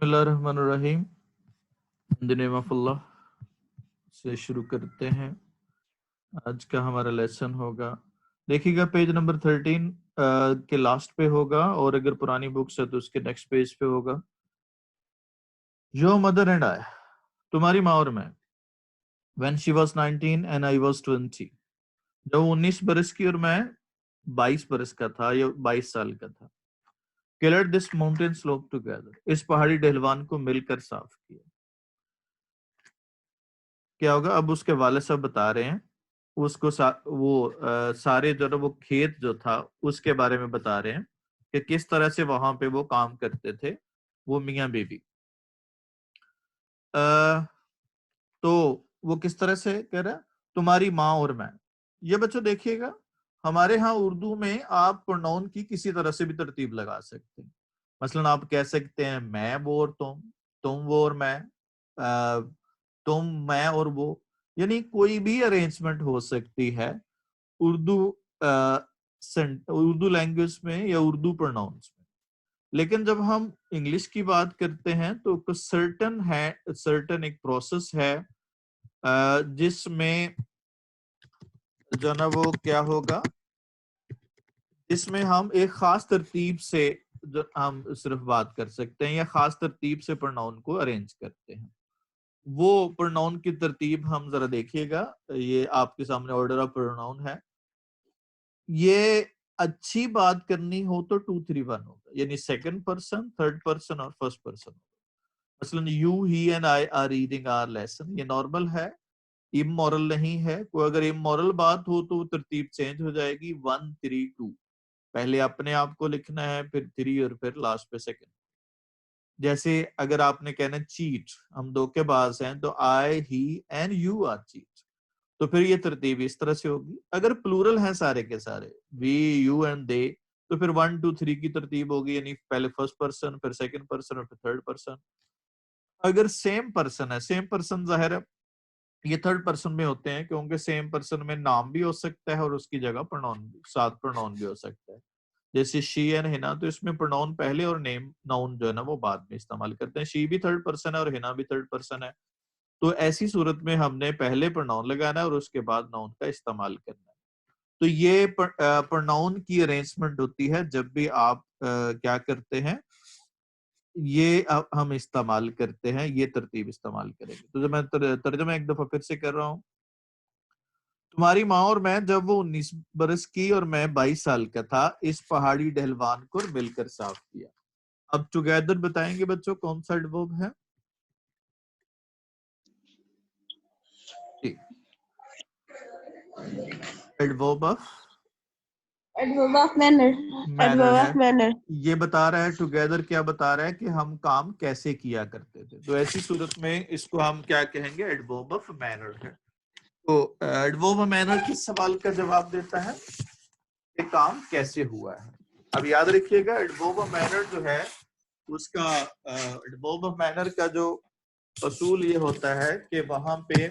बिस्मिल्लाहिर्रहमानिर्रहीम। In the name of अल्लाह से शुरू करते हैं। आज का हमारा लेसन होगा, देखिएगा पेज नंबर 13 के लास्ट पे होगा, और अगर पुरानी बुक्स है तो उसके नेक्स्ट पेज पे होगा। योर मदर एंड आई, तुम्हारी माँ और मैं। When she was 19 and I was 20, जब वो 19 बरस की और मैं 22 बरस का था या 22 साल का था। Cleared this mountain slope together, इस पहाड़ी ढलवान को मिलकर साफ किया। क्या होगा, अब उसके वाले साहब बता रहे हैं उसको सारे जो ना वो खेत जो था उसके बारे में बता रहे हैं कि किस तरह से वहां पे वो काम करते थे, वो मियां बीवी। अ, तो वो किस तरह से कह रहा है, तुम्हारी माँ और मैं। ये बच्चों देखिएगा, हमारे यहाँ उर्दू में आप प्रोनाउन की किसी तरह से भी तरतीब लगा सकते हैं। मसलन आप कह सकते हैं मैं वो और तुम वो और मैं, तुम मैं और वो, यानी कोई भी अरेंजमेंट हो सकती है उर्दू उर्दू लैंग्वेज में या उर्दू प्रोनाउंस में। लेकिन जब हम इंग्लिश की बात करते हैं तो सर्टन एक प्रोसेस है जिसमें जो ना वो क्या होगा, इसमें हम एक खास तरतीब से जो हम सिर्फ बात कर सकते हैं या खास तरतीब से प्रोनाउन को अरेंज करते हैं। वो प्रोनाउन की तरतीब हम जरा देखिएगा, ये आपके सामने ऑर्डर ऑफ प्रोनाउन है। ये अच्छी बात करनी हो तो 2-3-1 होगा, यानी सेकंड पर्सन, थर्ड पर्सन और फर्स्ट पर्सन। मसलन you he and I are reading our lesson, ये नॉर्मल है, इमोरल नहीं है। कोई अगर इमोरल बात हो तो तरतीब चेंज हो जाएगी, 1-3-2। पहले अपने आप को लिखना है, फिर 3 और फिर लास्ट पे सेकंड। जैसे अगर आपने कहना चीट, हम धोखेबाज हैं, तो आई ही एंड यू आर चीट, तो फिर ये तरतीब इस तरह से होगी। अगर प्लूरल हैं सारे के सारे, वी यू एंड दे, तो फिर 1-2-3 की तरतीब होगी, यानी पहले फर्स्ट पर्सन, फिर सेकंड पर्सन और फिर थर्ड पर्सन। अगर सेम पर्सन है, सेम पर्सन जाहिर है ये थर्ड पर्सन में होते हैं, क्योंकि सेम पर्सन में नाम भी हो सकता है और उसकी जगह प्रोनाउन भी, साथ प्रोनाउन भी हो सकता है। जैसे शी एंड हिना, तो इसमें प्रोनाउन पहले और नेम नाउन जो है ना वो बाद में इस्तेमाल करते हैं। शी भी थर्ड पर्सन है और हिना भी थर्ड पर्सन है, तो ऐसी सूरत में हमने पहले प्रोनाउन लगाना है और उसके बाद नाउन का इस्तेमाल करना है। तो ये प्रोनाउन की अरेंजमेंट होती है जब भी आप क्या करते हैं, ये हम इस्तेमाल करते हैं, ये तरतीब इस्तेमाल करेंगे। तो जब मैं तर्जुमा एक दफा फिर से कर रहा हूँ, तुम्हारी माँ और मैं, जब वो 19 बरस की और मैं 22 साल का था, इस पहाड़ी ढलवान को मिलकर साफ किया। अब टुगेदर बताएंगे बच्चों कौन सा एडवर्ब है। Adverb of Adverb of manner. Manner Adverb है। of manner. ये बता रहा है, टुगेदर क्या बता रहा है कि हम काम कैसे किया करते थे। तो ऐसी सूरत में इसको हम क्या कहेंगे, एडवर्ब ऑफ मैनर है। तो एडवर्ब ऑफ मैनर किस सवाल का जवाब देता है, ये काम कैसे हुआ है। अब याद रखिएगा, एडवर्ब ऑफ मैनर जो है उसका, एडवर्ब ऑफ मैनर का जो असूल ये होता है कि वहां पे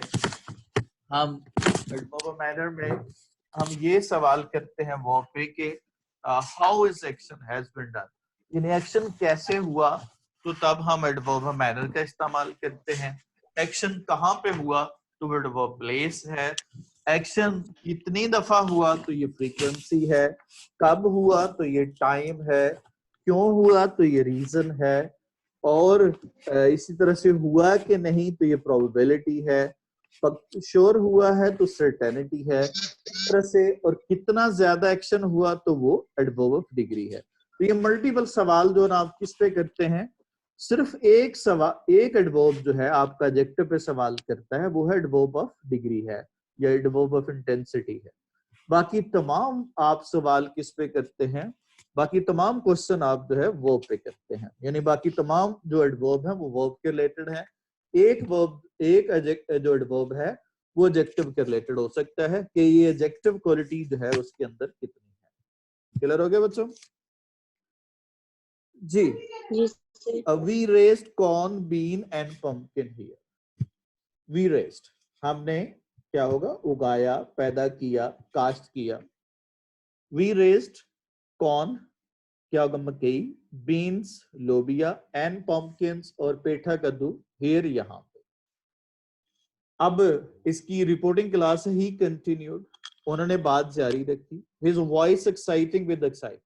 हम एडवर्ब ऑफ मैनर में हम ये सवाल करते हैं वर्ब पे कि how is action has been done, यानी एक्शन कैसे हुआ, तो तब हम एडवर्ब ऑफ मैनर का इस्तेमाल करते हैं। एक्शन कहाँ पे हुआ, तो एडवर्ब प्लेस है। एक्शन कितनी दफा हुआ, तो ये फ्रीक्वेंसी है। कब हुआ, तो ये टाइम है। क्यों हुआ, तो ये रीजन है। और इसी तरह से हुआ कि नहीं, तो ये प्रोबेबिलिटी है। श्योर हुआ है तो सर्टेनिटी है। इस तरह से, और कितना ज्यादा एक्शन हुआ तो वो एडवर्ब ऑफ डिग्री है। तो ये मल्टीपल सवाल जो ना आप किस पे करते हैं, सिर्फ एक सवाल, एक एडवर्ब जो है आपका एडजेक्टिव पे सवाल करता है, वो है एडवर्ब ऑफ डिग्री है या एडवर्ब ऑफ इंटेंसिटी है। बाकी तमाम आप सवाल किस पे करते हैं, बाकी तमाम क्वेश्चन आप जो है वर्ब पे करते हैं, यानी बाकी तमाम जो एडवर्ब है वो वर्ब के रिलेटेड है। एक वर्ब, एक जो एडवर्ब है वो एडजेक्टिव के रिलेटेड हो सकता है कि ये एडजेक्टिव क्वालिटी जो है उसके अंदर कितनी है। क्लियर हो गया बच्चों जी। Yes. We raised corn, bean and pumpkin here. We raised, हमने क्या होगा, उगाया, पैदा किया, काश्त किया। वी रेस्ड कॉर्न, क्या होगा? मकई, बीन्स, लोबिया एंड पम्पकिंस और पेठा कद्दू हियर, यहाँ पे। अब इसकी रिपोर्टिंग क्लास ही कंटिन्यूड, उन्होंने बात जारी रखी। His voice exciting with excitement.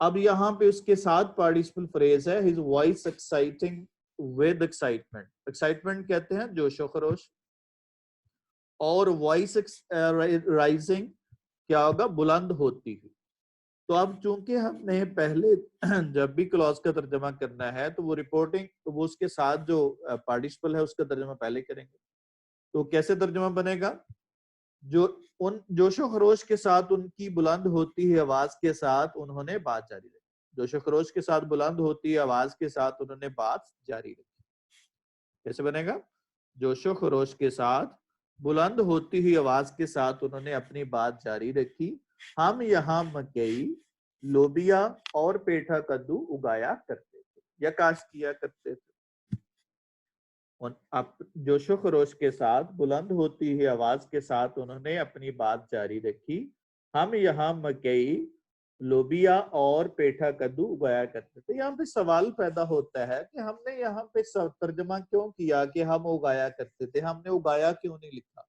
अब यहाँ पे उसके साथ पार्टिसिपल फ्रेज है his voice exciting with excitement. Excitement कहते हैं जोशो खरोश, और वॉइस राइजिंग क्या होगा? बुलंद होती हुई। तो अब चूंकि हमने पहले जब भी क्लॉज का तर्जमा करना है तो वो रिपोर्टिंग, तो वो उसके साथ जो पार्टिसिपल है उसका तर्जमा पहले करेंगे। तो कैसे तर्जमा बनेगा? जो उन जोशो खरोश के साथ उनकी बुलंद होती है आवाज के साथ उन्होंने बात जारी रखी। जोशो खरोश के साथ बुलंद होती है आवाज के साथ उन्होंने बात जारी रखी। कैसे बनेगा? जोशो खरोश के साथ बुलंद होती हुई आवाज के साथ उन्होंने अपनी बात जारी रखी। हम यहाँ मकई, लोबिया और पेठा कद्दू उगाया करते थे या काश्त किया करते थे। अब जोशो खरोश के साथ बुलंद होती हुई आवाज के साथ उन्होंने अपनी बात जारी रखी। हम यहाँ मकई, लोबिया और पेठा कद्दू उगाया करते थे। यहाँ पे सवाल पैदा होता है कि हमने यहाँ पे तर्जमा क्यों किया कि हम उगाया करते थे, हमने उगाया क्यों नहीं लिखा?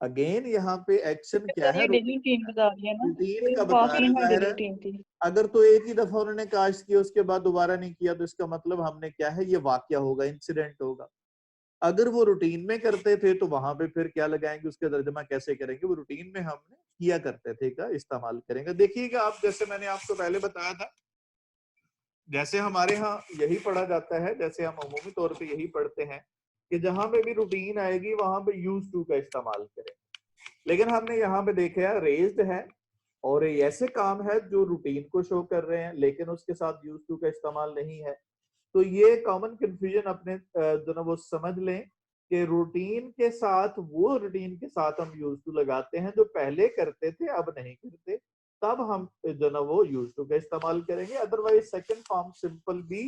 अगेन यहाँ पे एक्शन क्या है? रूटीन बता रही है ना, रूटीन का बता रहा है। जाहिर है अगर तो एक ही दफा उन्होंने काश्त किया उसके बाद दोबारा नहीं किया तो इसका मतलब हमने क्या है, ये वाकया होगा, इंसिडेंट होगा। अगर वो रूटीन में करते थे तो वहां पे फिर क्या लगाएंगे, उसका तर्जमा कैसे करेंगे? वो रूटीन में हमने किया करते थे का इस्तेमाल करेंगे। देखिएगा आप, जैसे मैंने आपको पहले बताया था, जैसे हमारे यहाँ यही पढ़ा जाता है, जैसे हम अमूमी तौर पे यही पढ़ते हैं कि जहां पे भी रूटीन आएगी वहां पे यूज टू का इस्तेमाल करें। लेकिन हमने यहाँ पे देखा है रेज्ड है और ये ऐसे काम है जो रूटीन को शो कर रहे हैं लेकिन उसके साथ यूज टू का इस्तेमाल नहीं है। तो ये कॉमन कंफ्यूजन अपने जो ना वो समझ लें कि रूटीन के साथ, वो रूटीन के साथ हम यूज टू लगाते हैं जो पहले करते थे अब नहीं करते, तब हम जो ना वो यूज टू का इस्तेमाल करेंगे। अदरवाइज सेकंड फॉर्म सिंपल भी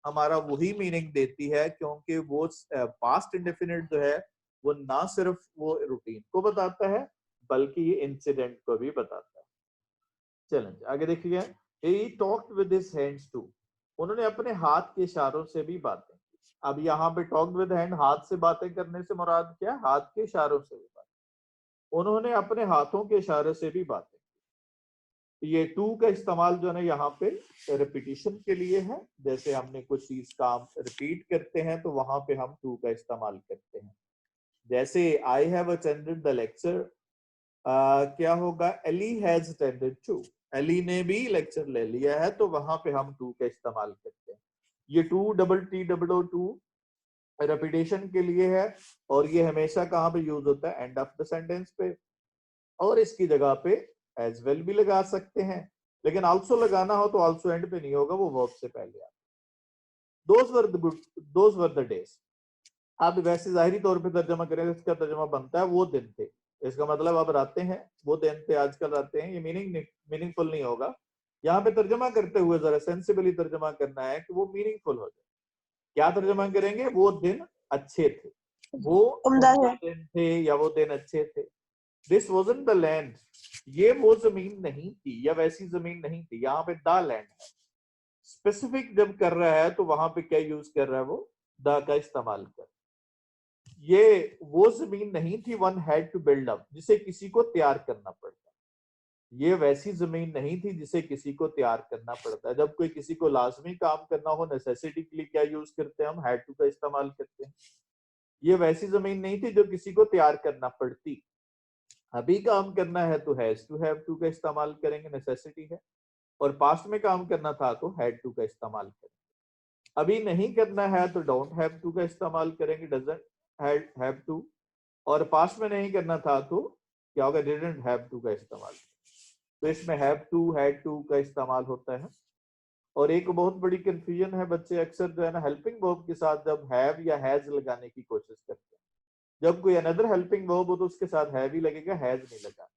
हमारा वही मीनिंग देती है, क्योंकि वो पास्ट इंडेफिनिट जो है वो ना सिर्फ वो रूटीन को बताता है बल्कि ये इंसिडेंट को भी बताता है। चलें आगे देखिए। He talked with his hands too, उन्होंने अपने हाथ के इशारों से भी बातें की। अब यहाँ पे टॉक्ड विद हैंड, हाथ से बातें करने से मुराद क्या? हाथ के इशारों से भी बात। उन्होंने अपने हाथों के इशारे से भी बातें की। ये टू का इस्तेमाल जो है यहाँ पे रिपीटिशन के लिए है। जैसे हमने कुछ चीज काम रिपीट करते हैं तो वहां पे हम टू का इस्तेमाल करते हैं। जैसे I have attended the lecture, क्या होगा? Ellie has attended too, Ellie ने भी लेक्चर ले लिया है, तो वहां पे हम टू का इस्तेमाल करते हैं। ये too double T double O too repetition के लिए है और ये हमेशा कहाँ पे यूज होता है? एंड ऑफ द सेंटेंस पे। और इसकी जगह पे एज वेल भी लगा सकते हैं, लेकिन आल्सो लगाना हो तो आल्सो एंड पे नहीं होगा, वो वर्ब से पहले आता है। Those were the days. अब वैसे जाहिरी तौर पे तर्जमा करें, इसका तर्जमा बनता है वो दिन थे। इसका मतलब अब रातें हैं, वो दिन थे, आजकल रातें हैं। ये मीनिंगफुल नहीं होगा। यहाँ पे तर्जमा करते हुए जरा सेंसिबली तर्जमा करना है कि वो मीनिंगफुल हो जाए। क्या तर्जमा करेंगे? वो दिन अच्छे थे, वो उम्दा दिन थे या वो दिन अच्छे थे। दिस वॉजंट द लैंड, ये वो जमीन नहीं थी या वैसी जमीन नहीं थी। यहाँ पे द लैंड है। स्पेसिफिक जब कर रहा है तो वहां पे क्या यूज कर रहा है? वो द का इस्तेमाल कर। ये वो जमीन नहीं थी one had to build up, जिसे किसी को तैयार करना पड़ता। ये वैसी जमीन नहीं थी जिसे किसी को तैयार करना पड़ता है। जब कोई किसी को लाजमी काम करना हो, नेसेसिटी के लिए क्या यूज करते हैं? हम हैड टू का इस्तेमाल करते हैं। ये वैसी जमीन नहीं थी जो किसी को तैयार करना पड़ती। अभी काम करना है तो हैज टू हैव टू का इस्तेमाल करेंगे, नेसेसिटी है। और पास्ट में काम करना था तो हैड टू का इस्तेमाल करेंगे। अभी नहीं करना है तो डोंट हैव टू का इस्तेमाल करेंगे, डजंट हैव टू। और पास्ट में नहीं करना था तो क्या होगा? डिडंट हैव टू का इस्तेमाल। तो इसमें हैव टू, हैड टू का इस्तेमाल होता है। और एक बहुत बड़ी कंफ्यूजन है, बच्चे अक्सर जो है ना हेल्पिंग वर्ब के साथ जब हैव या हैज लगाने की कोशिश करते हैं। जब कोई अनदर हेल्पिंग वर्ब हो तो उसके साथ हैव ही लगेगा, हैज नहीं लगा।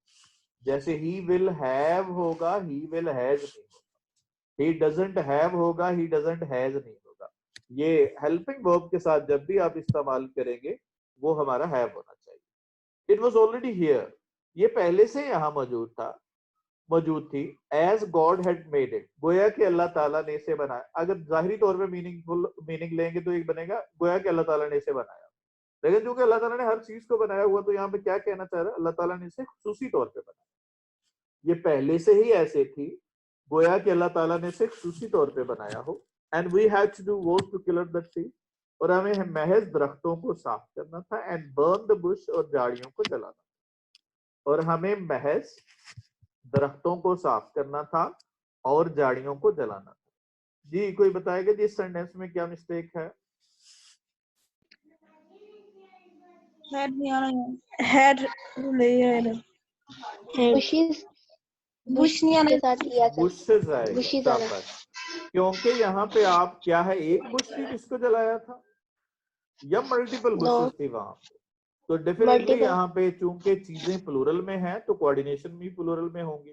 जैसे ही विल हैव होगा, ही विल हैज नहीं होगा। ही डजंट हैव होगा, ही डजंट हैज नहीं होगा। ये हेल्पिंग वर्ब के साथ जब भी आप इस्तेमाल करेंगे वो हमारा हैव होना चाहिए। इट वॉज ऑलरेडी हियर, ये पहले से यहाँ मौजूद था। मौजूद थी, as God had made it, गोया कि अल्लाह ताला ने इसे बनाया। अगर जाहिरी तौर पे मीनिंग लेंगे तो एक बनेगा गोया कि अल्लाह ताला ने इसे बनाया, लेकिन चूंकि अल्लाह ताला ने हर चीज को बनाया हुआ, तो यहाँ पे क्या कहना चाह रहा है, अल्लाह ताला ने इसे खुसूसी तौर पे बनाया। ये पहले से ही ऐसे थी, गोया कि अल्लाह ताला ने इसे खुसूसी तौर पे बनाया हो। And we had to do was to kill the tree, और हमें महज दरख्तों को साफ करना था, एंड बर्न द बुश, और झाड़ियों को जलाना, और हमें महज दरख्तों को साफ करना था और झाड़ियों को जलाना था। जी कोई बताएगा जी इस सेंटेंस में क्या मिस्टेक है? had bushes bush नहीं आना के साथ लिया था। बुशेस आएगा, bushes आना। शाबाश। क्योंकि यहाँ पे आप क्या है, एक बुश थी जिसको जलाया था या मल्टीपल बुशेस थी वहां पे? तो डेफिनेटली Multiple। यहाँ पे चूंकि चीजें प्लूरल में हैं तो कोऑर्डिनेशन भी प्लूरल में होंगी,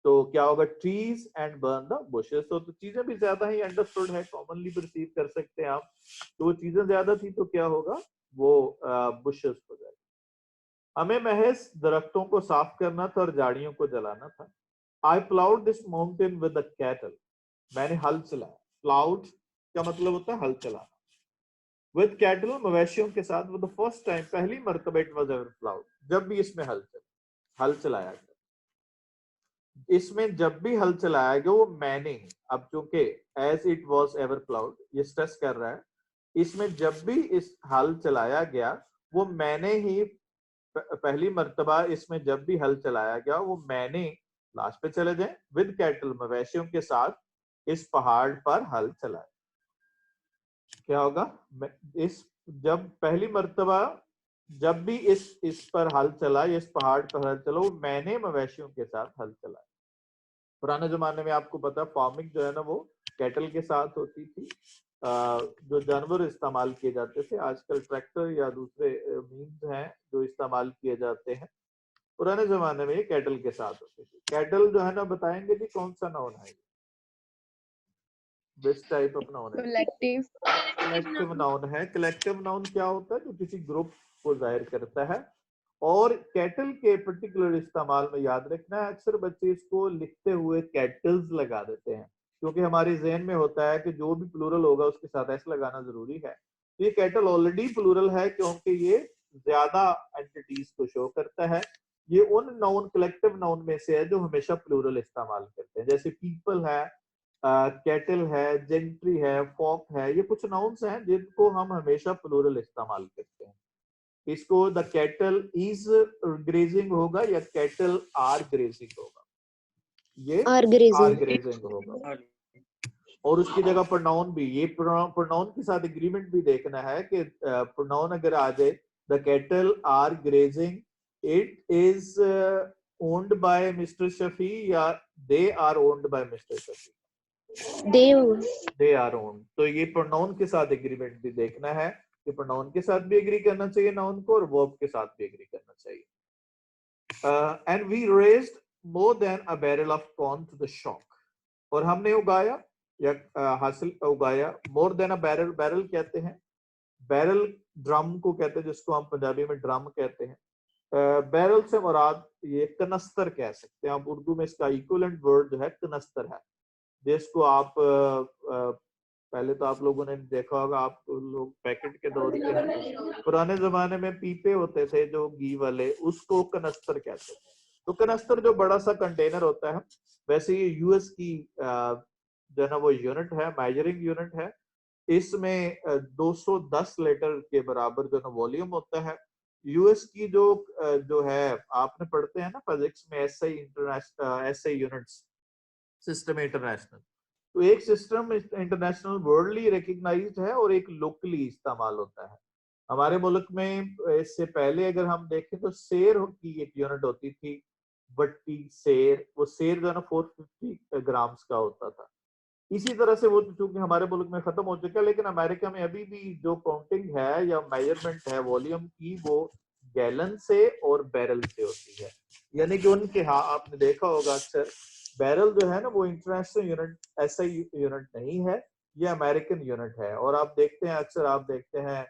तो क्या होगा, trees and burn the bushes. तो चीजें भी ज्यादा ही अंडरस्टूड है, कॉमनली परसीव कर सकते हैं आप, तो वो चीजें ज्यादा थी तो क्या होगा, वो बुशेस हो जाएगा। हमें महज दरख्तों को साफ करना था और झाड़ियों को जलाना था। I ploughed this mountain with the cattle, मैंने हल चलाया। प्लाउड का मतलब होता है हल चलाना। विद कैटल, मवेशियों के साथ, वो द फर्स्ट टाइम, पहली मर्तबा, इट वाज एवर प्लाउड, जब भी इसमें हल चलाया गया। इसमें जब भी हल चलाया गया वो मैंने, अब चूंकि as it was ever ploughed ये स्ट्रेस कर रहा है, इसमें जब भी इस हल चलाया गया वो मैंने ही, पहली मर्तबा इसमें जब भी हल चलाया गया वो मैंने, लास्ट पे चले जाए, विद कैटल, मवेशियों के साथ इस पहाड़ पर हल चलाया। क्या होगा, इस जब पहली मर्तबा जब भी इस पर हल चला, इस पहाड़ पर हल चला, वो मैंने मवेशियों के साथ हल चलाया। पुराने जमाने में आपको पता, फार्मिंग जो है ना वो कैटल के साथ होती थी, जो जानवर इस्तेमाल किए जाते थे। आजकल ट्रैक्टर या दूसरे मीन्स हैं जो इस्तेमाल किए जाते हैं, पुराने जमाने में ये कैटल के साथ होते थे। कैटल जो है ना, बताएंगे जी कौन सा नाउन है, बेस्ट टाइप ऑफ नाउन है, कलेक्टिव नाउन है। कलेक्टिव नाउन क्या होता है, जो किसी ग्रुप को जाहिर करता है। और कैटल के पर्टिकुलर इस्तेमाल में याद रखना है, अक्सर बच्चे इसको लिखते हुए कैटल्स लगा देते हैं, क्योंकि हमारे जहन में होता है कि जो भी प्लूरल होगा उसके साथ एस लगाना जरूरी है। तो ये कैटल ऑलरेडी प्लूरल है, क्योंकि ये ज्यादा एंटिटीज को शो करता है। ये उन नाउन, कलेक्टिव नाउन में से है जो हमेशा प्लूरल इस्तेमाल करते हैं, जैसे पीपल है, कैटल है, जेंट्री है, फॉक है, ये कुछ नाउन्स हैं जिनको हम हमेशा प्लूरल इस्तेमाल करते हैं। इसको द कैटल इज ग्रेजिंग होगा या कैटल आर ग्रेजिंग होगा, ये आर ग्रेजिंग होगा। और उसकी जगह प्रोनाउन भी, ये प्रोनाउन के साथ एग्रीमेंट भी देखना है कि प्रोनाउन अगर आ जाए, the cattle are grazing, it is owned by mister Shafi या they are owned by mister Shafi, they are owned. तो ये प्रोनाउन के साथ एग्रीमेंट भी देखना है कि प्रोनाउन के साथ भी एग्री करना चाहिए नाउन को, और वर्ब के साथ भी एग्री करना चाहिए। And we raised more than a barrel of corn to the shock, और हमने उगाया या हासिल उगाया, more than a barrel, barrel कहते हैं, बैरल ड्रम को कहते हैं, जिसको हम पंजाबी में ड्रम कहते हैं। बैरल से मुराद ये कनस्तर कह सकते हैं आप, उर्दू में इसका इक्विवेलेंट वर्ड जो है कनस्तर है, जिसको आप पहले तो आप लोगों ने देखा होगा, आप लोग पैकेट के दौर के हैं, पुराने जमाने में पीपे होते थे जो घी वाले, उसको कनस्तर कहते हैं। तो कनस्तर जो बड़ा सा कंटेनर होता है, वैसे ये यूएस की जो है ना वो यूनिट है, मेजरिंग यूनिट है। इसमें 210 लीटर के बराबर जो ना वॉल्यूम होता है। यूएस की जो है, आपने पढ़ते हैं ना फिजिक्स में SI international, SI units, system international, तो एक सिस्टम इंटरनेशनल वर्ल्डली रिकग्नाइज्ड है और एक लोकली इस्तेमाल होता है। हमारे मुल्क में इससे पहले अगर हम देखें तो सेर की एक यूनिट होती थी, बट्टी सेर, वो सेर जो है ना 450 ग्राम्स का होता था। इसी तरह से वो चूंकि हमारे मुल्क में खत्म हो चुका है, लेकिन अमेरिका में अभी भी जो काउंटिंग है या मेजरमेंट है वॉल्यूम की, वो गैलन से और बैरल से होती है। यानी कि उनके, हाँ आपने देखा होगा अक्सर, बैरल जो है ना वो इंटरनेशनल यूनिट, एसआई यूनिट नहीं है, ये अमेरिकन यूनिट है। और आप देखते हैं, अक्सर आप देखते हैं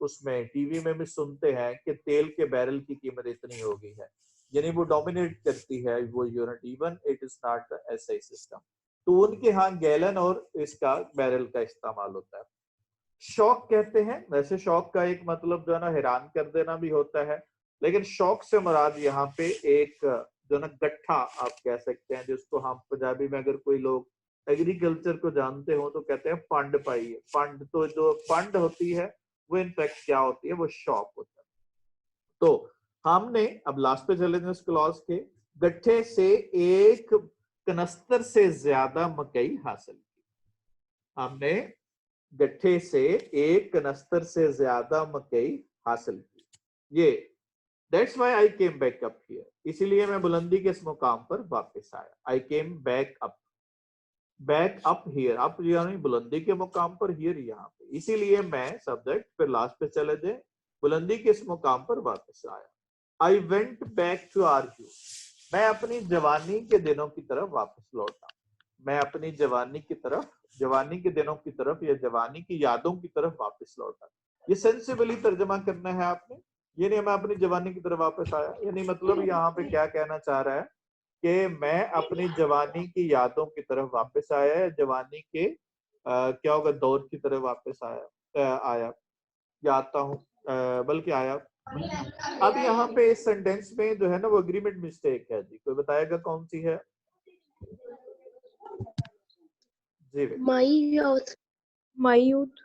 उसमें टीवी में भी सुनते हैं कि तेल के बैरल की कीमत इतनी हो गई है। यानी वो डोमिनेट करती है वो unit, even it is not the SI system. तो उनके यहाँ गैलन और इसका बैरल का इस्तेमाल होता है। शॉक कहते हैं, वैसे शॉक का एक मतलब जो है ना हैरान कर देना भी होता है, लेकिन शॉक से मुराद यहाँ पे एक जो ना गट्ठा आप कह सकते हैं, जिसको हम पंजाबी में अगर कोई लोग एग्रीकल्चर को जानते हो तो कहते हैं फंड पाई है। फंड, तो जो फंड होती है वो इनफैक्ट क्या होती है, वो शॉक होता है। तो हमने अब लास्ट पे चले जाए क्लॉज के, गट्ठे से एक कनस्तर से ज्यादा मकई हासिल की। हमने गट्ठे से एक कनस्तर से ज्यादा मकई हासिल की। ये that's why I came back up here, इसीलिए मैं बुलंदी के इस मुकाम पर वापस आया। I came back up here, up यानी बुलंदी के मुकाम पर, हियर यहाँ पे, इसीलिए मैं सब्जेक्ट फिर लास्ट पे चले जाए, बुलंदी के इस मुकाम पर वापस आया। I went back to are you, मैं अपनी जवानी के दिनों की तरफ वापस लौटा। मैं अपनी जवानी की तरफ, जवानी के दिनों की तरफ या जवानी की यादों की तरफ वापस लौटा। ये सेंसिबली तर्जमा करना है आपने, ये नहीं मैं अपनी जवानी की तरफ वापस आया, यानी मतलब यहाँ पे क्या कहना चाह रहा है कि मैं अपनी जवानी की यादों की तरफ वापस आया, जवानी के क्या होगा, दौर की तरफ वापस आया या आता हूँ, बल्कि आया। अब यहाँ पे इस सेंटेंस में जो है ना वो एग्रीमेंट मिस्टेक है जी, कोई बताएगा कौन सी है? जी My youth.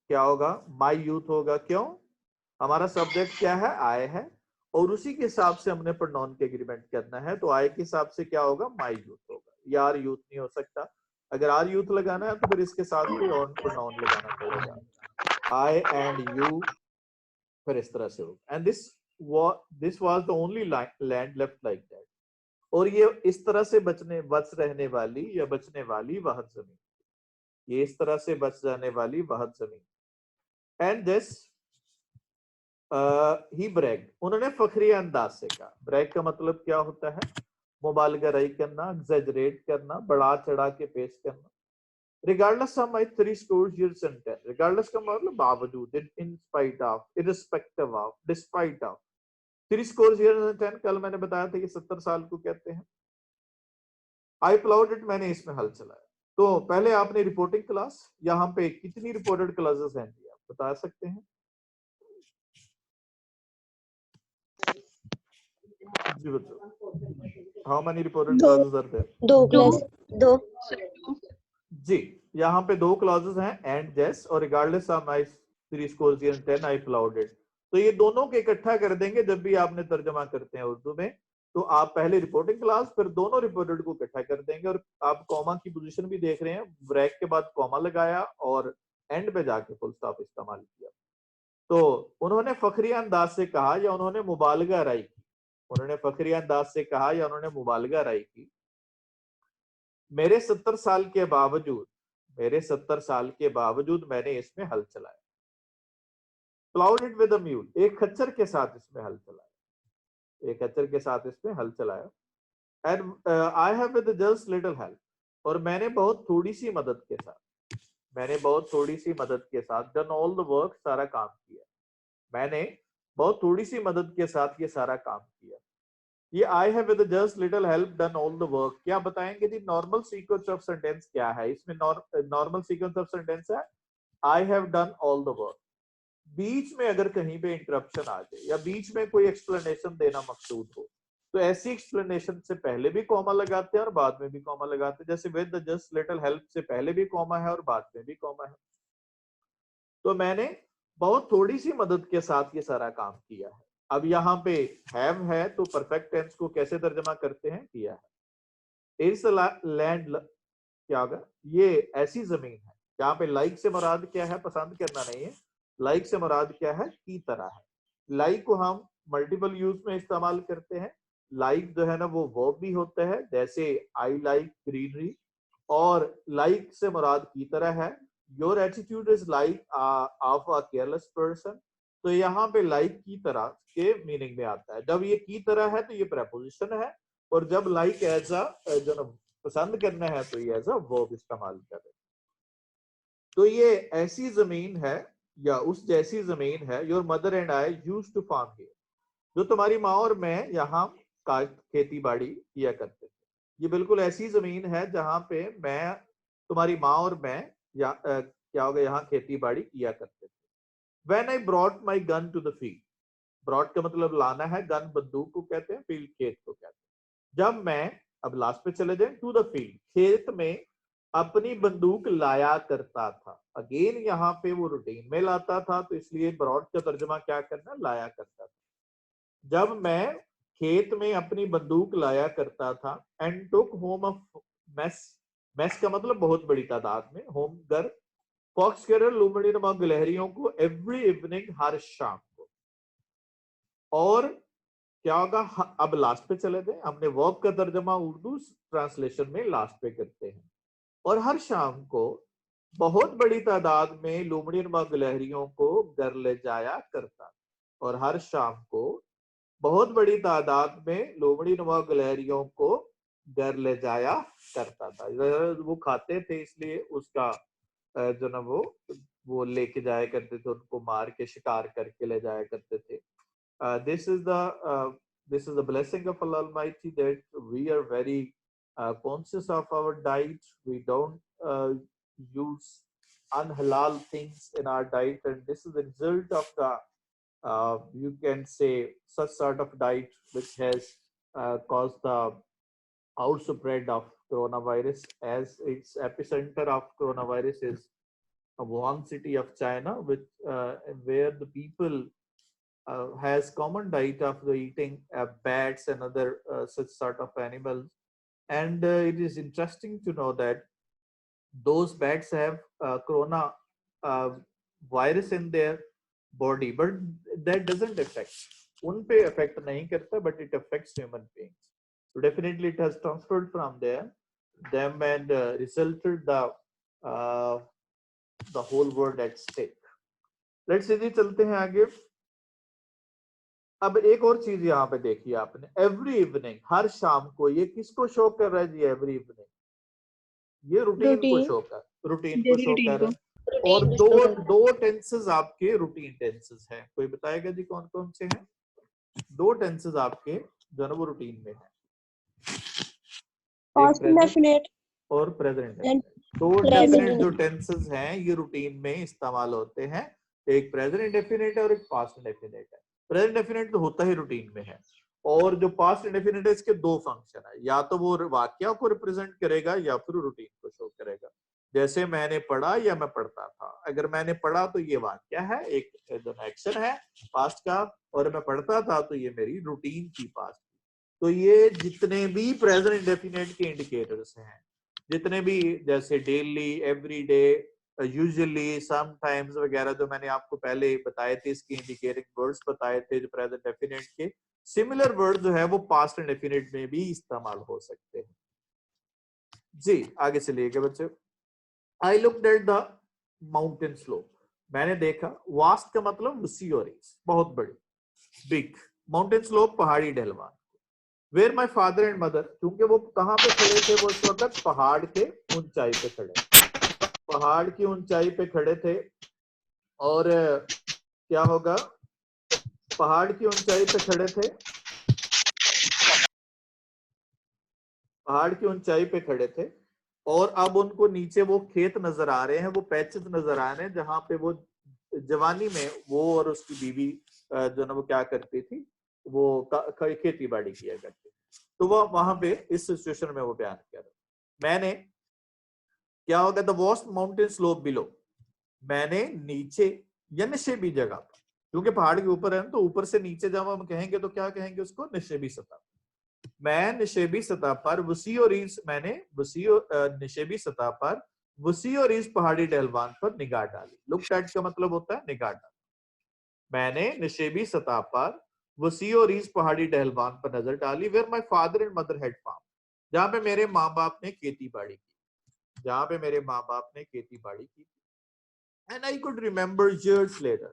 क्या होगा? माई यूथ होगा। क्यों? हमारा सब्जेक्ट क्या है? आय है, और उसी के हिसाब से हमने प्रोनाउन के एग्रीमेंट करना है, तो आय के हिसाब से क्या होगा? माई यूथ होगा। या आर यूथ नहीं हो सकता, अगर आर यूथ लगाना है तो फिर इसके साथ कोई और प्रोनाउन लगाना पड़ेगा, आई एंड यू, फिर इस तरह से होगा। And this was the only land left like that, और ये इस तरह से बच रहने वाली या बचने वाली वह जमीन, ये इस तरह से बच जाने वाली वह जमीन। एंड दिस ही ब्रैग, उन्होंने फखरी अंदाज से कहा। ब्रैग का मतलब क्या होता है? मुबालगराई करना, एग्जैजरेट करना, बढ़ा चढ़ा के पेश करना। Regardless of my 3 scores years and 10, regardless का मतलब बावजूद, in spite of, irrespective of, despite of. 3 scores years and 10 कल मैंने बताया था कि 70 साल को कहते हैं। आई प्लाउड इट, मैंने इसमें हल चलाया। तो पहले आपने रिपोर्टिंग क्लास, यहाँ पे कितनी रिपोर्टेड क्लासेस हैं जी, आप बता सकते हैं? जी बताओ, how many reported classes are there? 2 class 2 जी, यहाँ पे 2 क्लॉजेस हैं, एंड जेस और regardless of my 3 scores years and 10 I ploughed it. तो ये दोनों के इकट्ठा कर देंगे जब भी आपने तर्जमा करते हैं उर्दू में, तो आप पहले रिपोर्टिंग क्लास फिर दोनों रिपोर्टेड को इकट्ठा कर देंगे। और आप कॉमा की पोजीशन भी देख रहे हैं, ब्रैक के बाद कॉमा लगाया और एंड पे जाके फुल स्टॉप इस्तेमाल किया। तो उन्होंने फखरी अंदाज से कहा या उन्होंने मुबालगा राय की, उन्होंने फखरी अंदाज से कहा या उन्होंने मुबालगा राय की, मेरे 70 साल के बावजूद, मेरे 70 साल के बावजूद मैंने इसमें हल चलाया। Ploughed it with a mule, एक खच्चर के साथ इसमें हल चलाया, एक खच्चर के साथ इसमें हल चलाया। And I have with just little help, और मैंने बहुत थोड़ी सी मदद के साथ, मैंने बहुत थोड़ी सी मदद के साथ, डन ऑल द वर्क, सारा काम किया। मैंने बहुत थोड़ी सी मदद के साथ ये सारा काम किया। ये I have with just little help done all the work, क्या बताएंगे जी? नॉर्मल सीक्वेंस ऑफ सेंटेंस क्या है इसमें? नॉर्मल सीक्वेंस ऑफ सेंटेंस है I have done all the work. बीच में अगर कहीं पे इंटरप्शन आ जाए या बीच में कोई एक्सप्लेनेशन देना मकसूद हो, तो ऐसी एक्सप्लेनेशन से पहले भी कॉमा लगाते हैं और बाद में भी कॉमा लगाते हैं। जैसे विद जस्ट लिटिल हेल्प से पहले भी कॉमा है और बाद में भी कॉमा है। तो मैंने बहुत थोड़ी सी मदद के साथ ये सारा काम किया है। अब यहाँ पे हैव है तो परफेक्ट टेंस को कैसे तर्जमा करते हैं? किया है। इट्स लैंड, क्या होगा? ये ऐसी जमीन है। यहाँ पे लाइक से मुराद क्या है? पसंद करना नहीं है, लाइक से मुराद क्या है? की तरह है। लाइक को हम मल्टीपल यूज में इस्तेमाल करते हैं। लाइक जो है ना वो वर्ब भी होता है, जैसे आई लाइक ग्रीनरी, और लाइक से मुराद की तरह है। Your attitude is like of a careless person, तो यहाँ पे लाइक की तरह के मीनिंग में आता है। जब ये की तरह है तो ये प्रेपोजिशन है, और जब लाइक एज अ जो पसंद करना है तो ये एज अ वर्ब इस्तेमाल करें। तो ये ऐसी जमीन है या उस जैसी जमीन है। Your mother and I used to farm here, जो तुम्हारी माँ और मैं यहाँ खेती बाड़ी किया करते थे। ये बिल्कुल ऐसी जमीन है जहाँ पे मैं, तुम्हारी माँ और मैं क्या होगा, यहाँ खेती बाड़ी किया करते थे। When I brought my gun to the field, brought का मतलब लाना है, गन बंदूक को कहते हैं, फील्ड खेत को कहते हैं। जब मैं, अब लास्ट पे चले जाए, टू द फील्ड, खेत में अपनी बंदूक लाया करता था। अगेन यहाँ पे वो रूटीन में लाता था, तो इसलिए ब्रॉड का तर्जमा क्या करना, लाया करता था। जब मैं खेत में अपनी बंदूक लाया करता था, and took home of mess, mess का मतलब बहुत बड़ी तादाद में, होम घर, फॉक्स कैरल लुमड़ीनुमा गिलहरियों को, एवरी इवनिंग, हर शाम को। और क्या होगा, अब लास्ट पे चले गए, हमने वर्ब का तर्जमा उर्दू ट्रांसलेशन में लास्ट पे करते हैं। और हर शाम को बहुत बड़ी तादाद में लोमड़ी नुमा गिलहरियों को घर ले जाया करता, और हर शाम को बहुत बड़ी तादाद में लोमड़ी नुमा गिलहरियों को घर ले जाया करता था। वो खाते थे इसलिए उसका जो ना वो लेके जाया करते थे, उनको मार के शिकार करके ले जाया करते थे। This is the blessing of Allah Almighty, that we are very conscious of our diet. We don't use unhalal things in our diet, and this is the result of the you can say such sort of diet which has caused the outspread of coronavirus, as its epicenter of coronavirus is a Wuhan city of China, which where the people has common diet of the eating bats and other such sort of animals. And it is interesting to know that those bats have corona uh, virus in their body, but that doesn't affect, उन पे affect नहीं करता, but it affects human beings. So definitely it has transferred from them and resulted the whole world at stake. Let's see, चलते हैं आगे। अब एक और चीज यहाँ पे देखिए आपने, एवरी इवनिंग, हर शाम को, ये किसको शो कर रहा है जी, एवरी इवनिंग? ये रूटीन को शो कर, रूटीन को शो कर रहा है। और दो टेंसेस आपके रूटीन टेंसेस हैं। कोई बताएगा जी कौन कौन से हैं? दो टेंसेस आपके जो है वो रूटीन में है, पास्ट इंडेफिनिट और प्रेजेंट इंडेफिनिट। दो डेफिनेट जो टेंसेस हैं ये रूटीन में इस्तेमाल होते हैं, एक प्रेजेंट इंडेफिनिट है और एक पास्ट इंडेफिनिट है। प्रेजेंट इंडेफिनिट तो होता ही रूटीन में है, और जो पास्ट इंडेफिनिट है इसके दो फंक्शन है, या तो वो वाक्य को रिप्रेजेंट करेगा या फिर रूटीन को शो करेगा। जैसे मैंने पढ़ा या मैं पढ़ता था, अगर मैंने पढ़ा तो ये वाक्य है, एक एक्शन है पास्ट का, और मैं पढ़ता था तो ये मेरी रूटीन थी पास्ट। तो ये जितने भी प्रेजेंट इंडेफिनिट के इंडिकेटर्स हैं, जितने भी, जैसे डेली, एवरीडे, यूजुअली, समटाइम्स वगैरह, जो मैंने आपको पहले बताए थे, इसके इंडिकेटिंग वर्ड्स बताए थे जो प्रेजेंट डेफिनेट के, सिमिलर वर्ड जो है वो पास्ट इंडेफिनिट में भी इस्तेमाल हो सकते हैं जी। आगे चलिएगा बच्चे। I looked at the mountain slope, मैंने देखा, वास्ट का मतलब वसीओरिस, बहुत बड़ी, बिग, माउंटेन स्लोप पहाड़ी ढलवान। Where my father and mother, क्योंकि वो कहाँ पे खड़े थे, वो इस वक्त पहाड़ के ऊंचाई पे खड़े, पहाड़ की ऊंचाई पे खड़े थे। और क्या होगा, पहाड़ की ऊंचाई पे खड़े थे, पहाड़ की ऊंचाई पे खड़े थे, और अब उनको नीचे वो खेत नजर आ रहे हैं, वो पैचेस नजर आ रहे हैं जहां पे वो जवानी में वो और उसकी बीवी जो ना वो क्या करती थी, वो खेती बाड़ी किया करती। तो वो वहां पे इस सिचुएशन में वो बयान कर रहे। मैंने, क्या होगा, द वॉस्ट माउंटेन स्लोप बिलो, मैंने नीचे या निशेबी जगह पर, क्योंकि पहाड़ के ऊपर है तो ऊपर से नीचे जब हम कहेंगे तो क्या कहेंगे उसको, निशेबी सतह। मैं निशेबी सतह पर वसी और ईस, मैंने निशेबी सतह पर वसी और ईस पहाड़ी ढलवान पर निगाह डाली। लुक एट का मतलब होता है निगाह डाली। मैंने निशेबी सतह पर वसी और ईस पहाड़ी ढलवान पर नजर डाली। Where my father and mother had farm, जहां पे मेरे माँ बाप ने खेती बाड़ी की, जहां पे मेरे माँ बाप ने खेती बाड़ी की। And I could remember years later,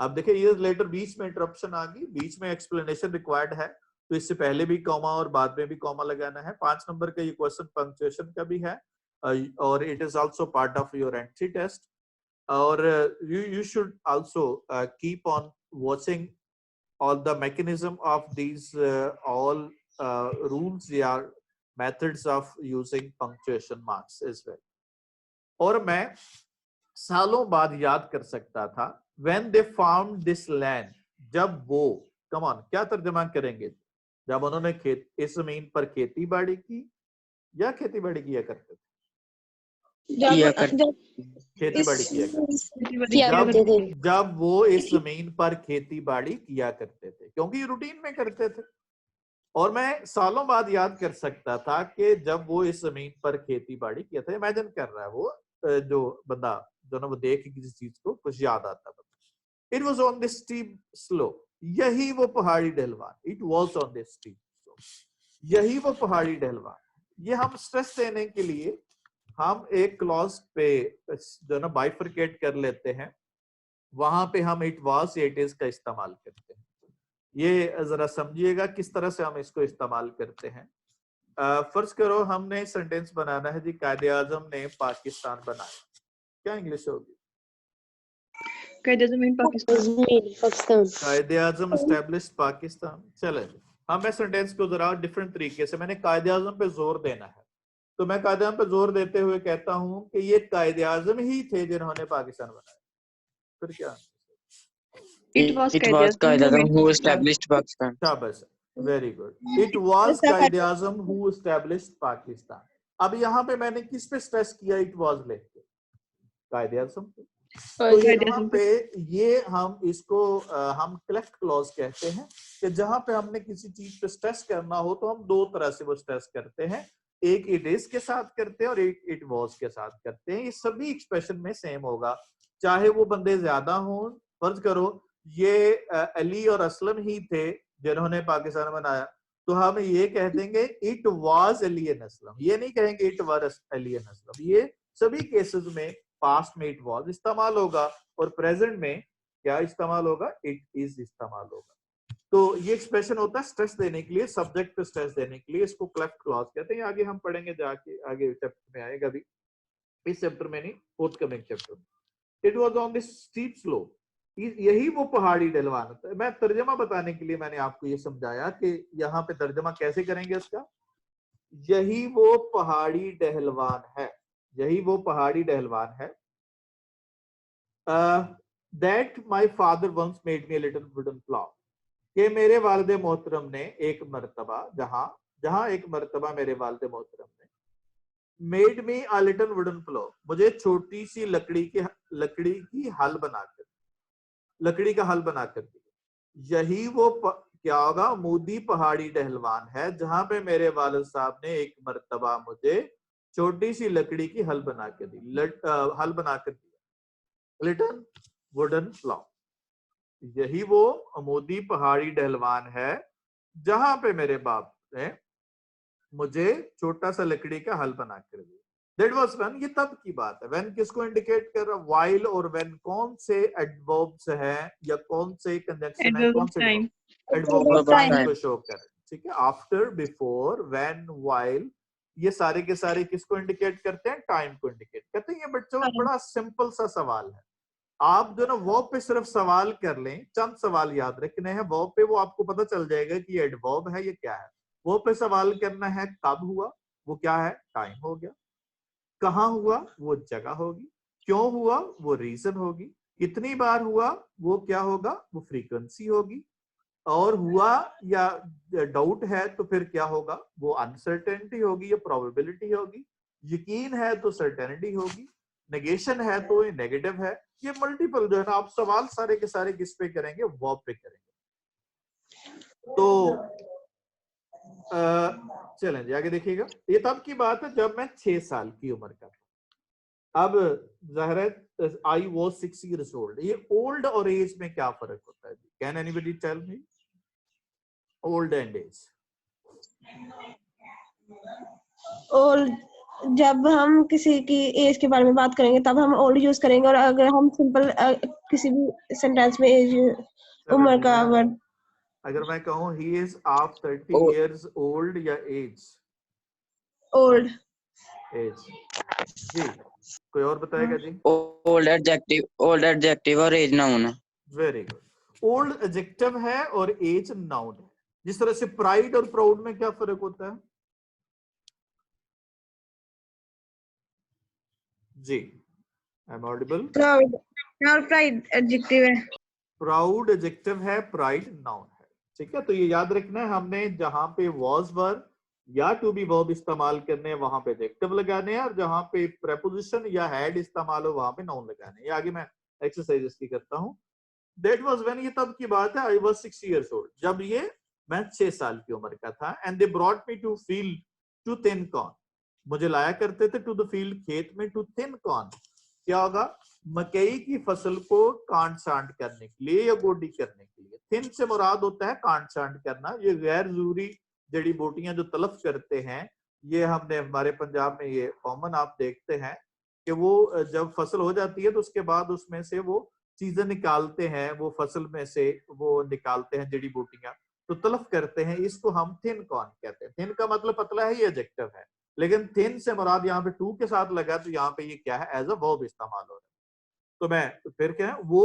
अब देखिए years later बीच में इंटरप्शन आ गई, बीच में एक्सप्लेनेशन रिक्वायर्ड है, तो इससे पहले भी कॉमा और बाद में भी कॉमा लगाना है। 5 नंबर का ये क्वेश्चन पंक्चुएशन का भी है, और it is also part of your entry test, और you should also keep on watching all the mechanism of these all rules या methods of using punctuation marks as well. और मैं सालों बाद याद कर सकता था when they found this land, जब वो, come on, क्या तर्जमा करेंगे, जब उन्होंने इस जमीन पर खेती बाड़ी की या खेती बाड़ी किया करते थे, खेती बाड़ी किया करते थे, जब वो इस जमीन पर खेती बाड़ी किया करते थे, क्योंकि रूटीन में करते थे। और मैं सालों बाद याद कर सकता था कि जब वो इस जमीन पर खेती बाड़ी किया था, इमेजिन कर रहा है वो जो बंदा, जो ना वो देख के किसी चीज को कुछ याद आता था। It was on this steep slope, यही वो पहाड़ी ढलवान, it was on this steep slope, यही वो पहाड़ी ढलवान। ये हम स्ट्रेस देने के लिए हम एक क्लॉज पे जो ना बाइफरकेट कर लेते हैं, वहां पे हम इट वाज इट इज का इस्तेमाल करते हैं। ये जरा समझिएगा किस तरह से हम इसको इस्तेमाल करते हैं। फर्ज करो हमने सेंटेंस बनाना है जी, कायदे आजम ने पाकिस्तान बनाया, क्या इंग्लिश होगी? कायदे आजम एस्टेब्लिश्ड पाकिस्तान। चले हम मैं सेंटेंस को जरा डिफरेंट तरीके से, मैंने कायदे आजम पे जोर देना है, तो मैं कायदे आजम पे जोर देते हुए कहता हूं कि ये कायदे आजम ही थे जिन्होंने पाकिस्तान बनाया। फिर क्या? It was Quaid-e-Azam who established Pakistan. शाबाश, वेरी गुड, इट वाज कायदे आजम हु एस्टैब्लिश्ड पाकिस्तान। अब यहाँ पे मैंने किस पे स्ट्रेस किया, इट वाज लेके कायदे आजम पे। तो यहाँ पे ये हम इसको हम कलेक्ट क्लॉज कहते हैं कि जहां पे हमने किसी चीज पे स्ट्रेस करना हो तो हम दो तरह से वो स्ट्रेस करते हैं, एक इट इज के साथ करते हैं और एक इट वाज के साथ करते हैं। ये सभी एक्सप्रेशन में सेम होगा, चाहे वो बंदे ज्यादा हों। फर्ज करो ये अली और असलम ही थे जिन्होंने पाकिस्तान बनाया, तो हम ये कह देंगे it was Ali and Aslam, ये नहीं कहेंगे it was Ali and Aslam. ये सभी केसेस में पास्ट में इट वाज इस्तेमाल होगा और प्रेजेंट में क्या इस्तेमाल होगा, इट इज इस्तेमाल होगा। तो ये एक्सप्रेशन होता है स्ट्रेस देने के लिए, सब्जेक्ट पे स्ट्रेस देने के लिए, इसको क्लेफ्ट क्लॉज कहते हैं। आगे हम पढ़ेंगे जाके, आगे चैप्टर में आएगा भी, इस चैप्टर में नहीं, फोर्थकमिंग चैप्टर में। It was on this steep slope, यही वो पहाड़ी ढलवान होता है। मैं तर्जमा बताने के लिए मैंने आपको ये समझाया कि यहाँ पे तर्जमा कैसे करेंगे इसका, यही वो पहाड़ी ढलवान है, यही वो पहाड़ी ढलवान है। That my father once made me little wooden plough, कि मेरे वालिद मोहतरम ने एक मर्तबा, जहां एक मर्तबा मेरे वालिद मोहतरम ने made me a little wooden plough, मुझे छोटी सी लकड़ी की हल बनाकर, लकड़ी का हल बनाकर दिया। यही वो क्या होगा, मोदी पहाड़ी ढलवान है जहां पे मेरे वालिद साहब ने एक मर्तबा मुझे छोटी सी लकड़ी की हल बना के दी, हल बनाकर दिया, लिटिल वुडन प्लॉव। यही वो मोदी पहाड़ी ढलवान है जहां पे मेरे बाप ने मुझे छोटा सा लकड़ी का हल बना कर दिया। That was when, ये तब की बात है। when किसको इंडिकेट कर रहा है, while और when कौन से एडवर्ब्स हैं या कौन से कंजंक्शन है, कौन से एडवर्ब ऑफ टाइम को शो कर, ठीक है। आफ्टर, बिफोर, when, while, ये सारे के सारे किसको इंडिकेट करते हैं, टाइम को इंडिकेट करते हैं। ये बच्चों बड़ा सिंपल सा सवाल है, आप जो ना वर्ब पे सिर्फ सवाल कर लें, चंद सवाल याद रखने हैं वर्ब पे, वो आपको पता चल जाएगा कि ये एडवर्ब है, ये क्या है। वर्ब पे सवाल करना है, कब हुआ, वो क्या है, टाइम हो गया। कहाँ हुआ, वो जगह होगी। क्यों हुआ, वो रीजन होगी। कितनी बार हुआ, वो क्या होगा, वो फ्रीक्वेंसी होगी। और हुआ या डाउट है तो फिर क्या होगा, वो अनसर्टेनिटी होगी या प्रोबेबिलिटी होगी। यकीन है तो सर्टेनिटी होगी। नेगेशन है तो ये नेगेटिव है। ये मल्टीपल जो है ना, आप सवाल सारे के सारे किस पे करेंगे, वर्ब पे करेंगे। तो चलें जी आगे देखिएगा। ये तब की बात है जब मैं 6 साल की उम्र का था। अब ज़ाहिर आई वाज 6 years old। ये ओल्ड और एज में क्या फर्क होता है? Can anybody tell me old and age? Old, जब हम किसी की एज के बारे में बात करेंगे तब हम ओल्ड यूज करेंगे, और अगर हम सिंपल किसी भी सेंटेंस में एज उम्र का वर्ड, अगर मैं कहूँ he is of 30 years old या एज? ओल्ड। एज जी, कोई और बताएगा जी? ओल्ड एडजेक्टिव और एज नाउन है। Very good. ओल्ड एडजेक्टिव है और एज नाउन है। जिस तरह से प्राइड और प्राउड में क्या फर्क होता है जी? I am audible? प्राउड और प्राइड एडजेक्टिव है। प्राउड एडजेक्टिव है, प्राइड नाउन है। ठीक है, तो ये याद रखना है, हमने जहां पे वॉज वर्ब या टू बी वर्ब इस्तेमाल करने हैं वहां पे एडजेक्टिव लगाने हैं, और जहां पे प्रेपोजिशन या हैड इस्तेमाल हो वहां पे नाउन लगाने हैं। ये आगे मैं एक्सरसाइज इसकी करता हूँ। दैट वाज व्हेन, ये तब की बात है, आई वाज 6 years old, जब ये मैं 6 साल की उम्र का था। And they brought me to field to thin corn, मुझे लाया करते थे टू द फील्ड, खेत में, टू थिन कॉर्न, क्या होगा, मकई की फसल को काट छांट करने के लिए या गोडी करने के लिए। थिन से मुराद होता है काट छांट करना। ये गैर जरूरी जड़ी बूटियां जो तलफ करते हैं, ये हमने हमारे पंजाब में ये कॉमन आप देखते हैं कि वो जब फसल हो जाती है तो उसके बाद उसमें से वो चीजें निकालते हैं, वो फसल में से वो निकालते हैं जड़ी बूटियां, तो तलफ करते हैं। इसको हम थिन कॉर्न कहते हैं। थिन का मतलब पतला है, ये एडजेक्टिव है, लेकिन थिन से मुराद यहाँ पे टू के साथ लगा, तो यहाँ पे ये क्या है, एज अ वर्ब इस्तेमाल हो रहा है। तो मैं फिर क्या है वो,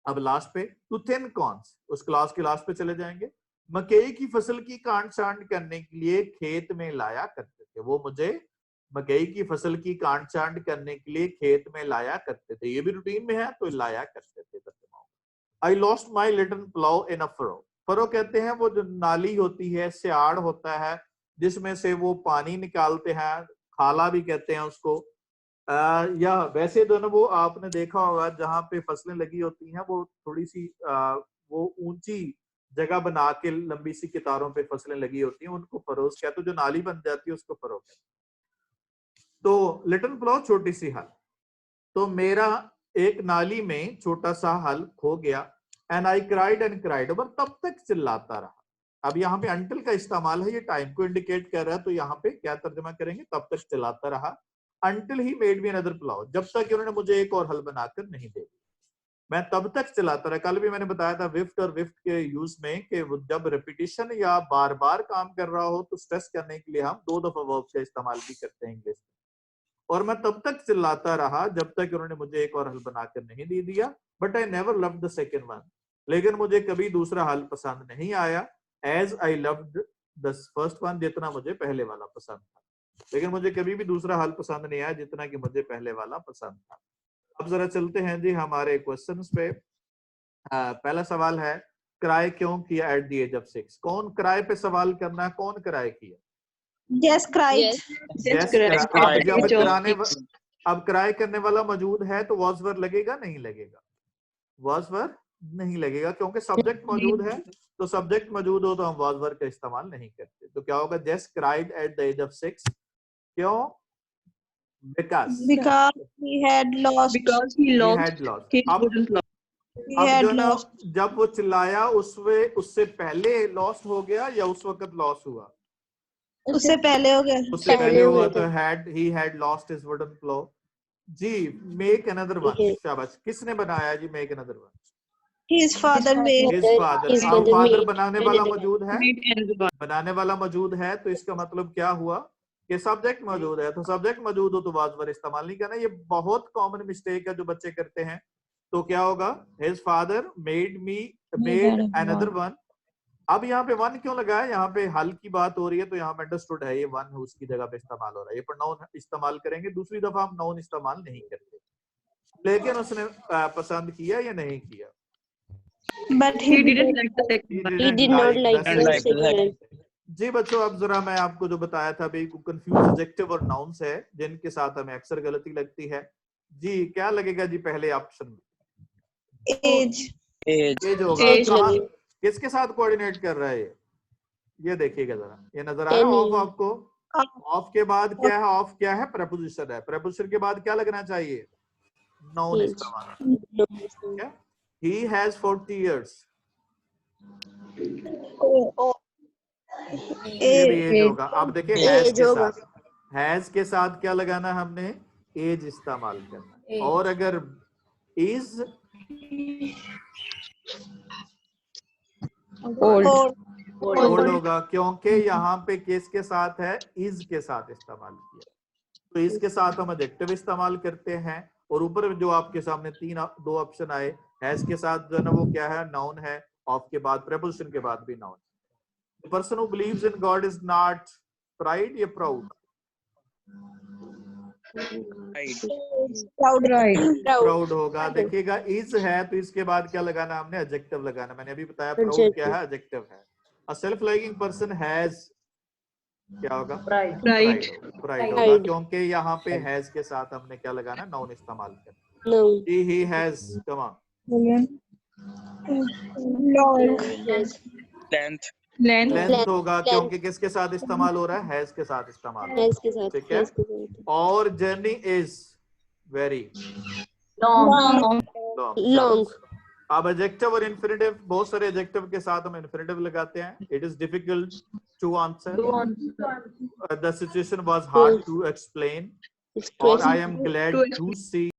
अब लास्ट पे टू थिन कॉर्न्स, उस क्लास के लास्ट पे चले जाएंगे। मकई की फसल की काट छांट करने के लिए खेत में लाया करते थे, वो मुझे मकई की फसल की काट छांट करने के लिए खेत में लाया करते थे। ये भी रूटीन में है, तो लाया करते थे। I lost my little plough in a furrow. Furrow कहते हैं वो जो नाली होती है, सियाड़ होता है, जिसमें से वो पानी निकालते हैं, खाला भी कहते हैं उसको। या वैसे तो ना, वो आपने देखा होगा जहाँ पे फसलें लगी होती हैं, वो थोड़ी सी वो ऊंची जगह बना के लंबी सी कितारों पे फसलें लगी होती हैं, उनको फरोज कहते हैं। जो नाली बन जाती है उसको फरो कहते हैं। तो लिटिल प्लाउ, छोटी सी हल। तो मेरा एक नाली में छोटा सा हल खो गया। And I cried and cried, और तब तक चिल्लाता रहा। अब यहाँ पे अंटिल का इस्तेमाल है, ये टाइम को इंडिकेट कर रहा है, तो यहाँ पे क्या तर्जमा करेंगे, तब तक चिल्लाता रहा। Until he made me another plough, जब तक उन्होंने मुझे एक और हल बनाकर नहीं दे दी। मैं तब तक चलाता रहा। कल भी मैंने बताया था विफ्ट और विफ्ट के यूज में कि जब रिपीटिशन या बार बार काम कर रहा हो तो स्ट्रेस करने के लिए हम 2 दफा वर्ब का इस्तेमाल भी करते हैं इंग्लिश में। और मैं तब तक चिल्लाता रहा जब तक उन्होंने मुझे एक और हल बनाकर नहीं दे दिया। But I never loved the second one, लेकिन मुझे कभी दूसरा हल पसंद नहीं आया। As I loved the first one, जितना मुझे पहले वाला पसंद था। लेकिन मुझे कभी भी दूसरा हल पसंद नहीं आया जितना कि मुझे पहले वाला पसंद था। अब जरा चलते हैं जी हमारे क्वेश्चंस पे। पहला सवाल है, क्राई क्यों किया एट द एज ऑफ 6? कौन क्राई पे सवाल करना है, कौन क्राई किया? Yes, cried. अब क्राई करने वाला मौजूद है तो वॉज वर्ब लगेगा नहीं लगेगा? वॉज वर्ब नहीं लगेगा, क्योंकि सब्जेक्ट मौजूद है। तो सब्जेक्ट मौजूद हो तो हम वॉज वर्ब का इस्तेमाल नहीं करते। तो क्या होगा, just cried at the age of 6। क्यों? Because he had lost. अब जो ना, जब वो चिल्लाया उससे पहले लॉस्ट हो गया या उस वक्त लॉस हुआ? उससे पहले हो गया। उससे पहले हुआ, तो he had lost his wooden plow। Ji, make another one। शाबाश। किसने बनाया जी make another one? His father made। His father। अब फादर बनाने वाला मौजूद है, बनाने वाला मौजूद है, तो इसका मतलब क्या हुआ कि सब्जेक्ट मौजूद है। तो सब्जेक्ट मौजूद हो तो वाज वर्ब इस्तेमाल नहीं करना। ये बहुत कॉमन मिस्टेक है जो बच्चे करते हैं। तो क्या होगा, his father made another one। अब यहाँ पे वन क्यों लगा है? यहाँ पे हल की बात हो रही है, तो यहाँ पे अंडरस्टूड है, ये वन उसकी जगह पे इस्तेमाल हो रहा है। ये पर नाउन इस्तेमाल करेंगे, दूसरी दफा हम नाउन इस्तेमाल नहीं करते। लेकिन उसने पसंद किया या नहीं किया? But he didn't not like the second। जी बच्चों, अब जरा मैं आपको जो बताया था अभी, कंफ्यूज एडजेक्टिव और नाउन्स है जिनके साथ हमें अक्सर गलती लगती है। जी, क्या लगेगा जी पहले ऑप्शन में? एज होगा। किसके साथ कोऑर्डिनेट कर रहा है ये देखिएगा जरा। ये नजर आ रहा है ऑफ आपको? ऑफ के बाद क्या है? ऑफ क्या है? प्रपोजिशन है। प्रपोजिशन के बाद क्या लगना चाहिए? नाउन इस्तेमाल। He has 40 years। ये भी एज होगा। अब देखिए हैज के साथ क्या लगाना है हमने? एज इस्तेमाल करना। और अगर इज ओल्ड होगा, क्योंकि यहाँ पे किसके साथ है? इज के साथ इस्तेमाल किया। तो इसके साथ हम एडजेक्टिव इस्तेमाल करते हैं। और ऊपर जो आपके सामने दो ऑप्शन आए, हैज के साथ जो है ना वो क्या है, नाउन है, ऑफ के बाद प्रेपोजिशन के बाद भी noun. The person who believes in God is not pride या प्राउड? प्राउड प्राउड होगा। देखिएगा इज है तो इसके बाद क्या लगाना, हमने एडजेक्टिव लगाना। मैंने अभी बताया प्राउड क्या है, एडजेक्टिव है। A self liking person has क्या होगा, प्राइड होगा, क्योंकि यहाँ पे हैज के साथ हमने क्या लगाना, नाउन इस्तेमाल करना। He has come on, length होगा क्योंकि किसके साथ इस्तेमाल हो रहा है, हैज के साथ इस्तेमाल हो रहा है, ठीक है। और जर्नी इज वेरी लॉन्ग। अब एडजेक्टिव और इन्फिनेटिव, बहुत सारे एडजेक्टिव के साथ हम इन्फिनेटिव लगाते हैं। It is difficult to answer, the situation was hard to explain, और I am glad to C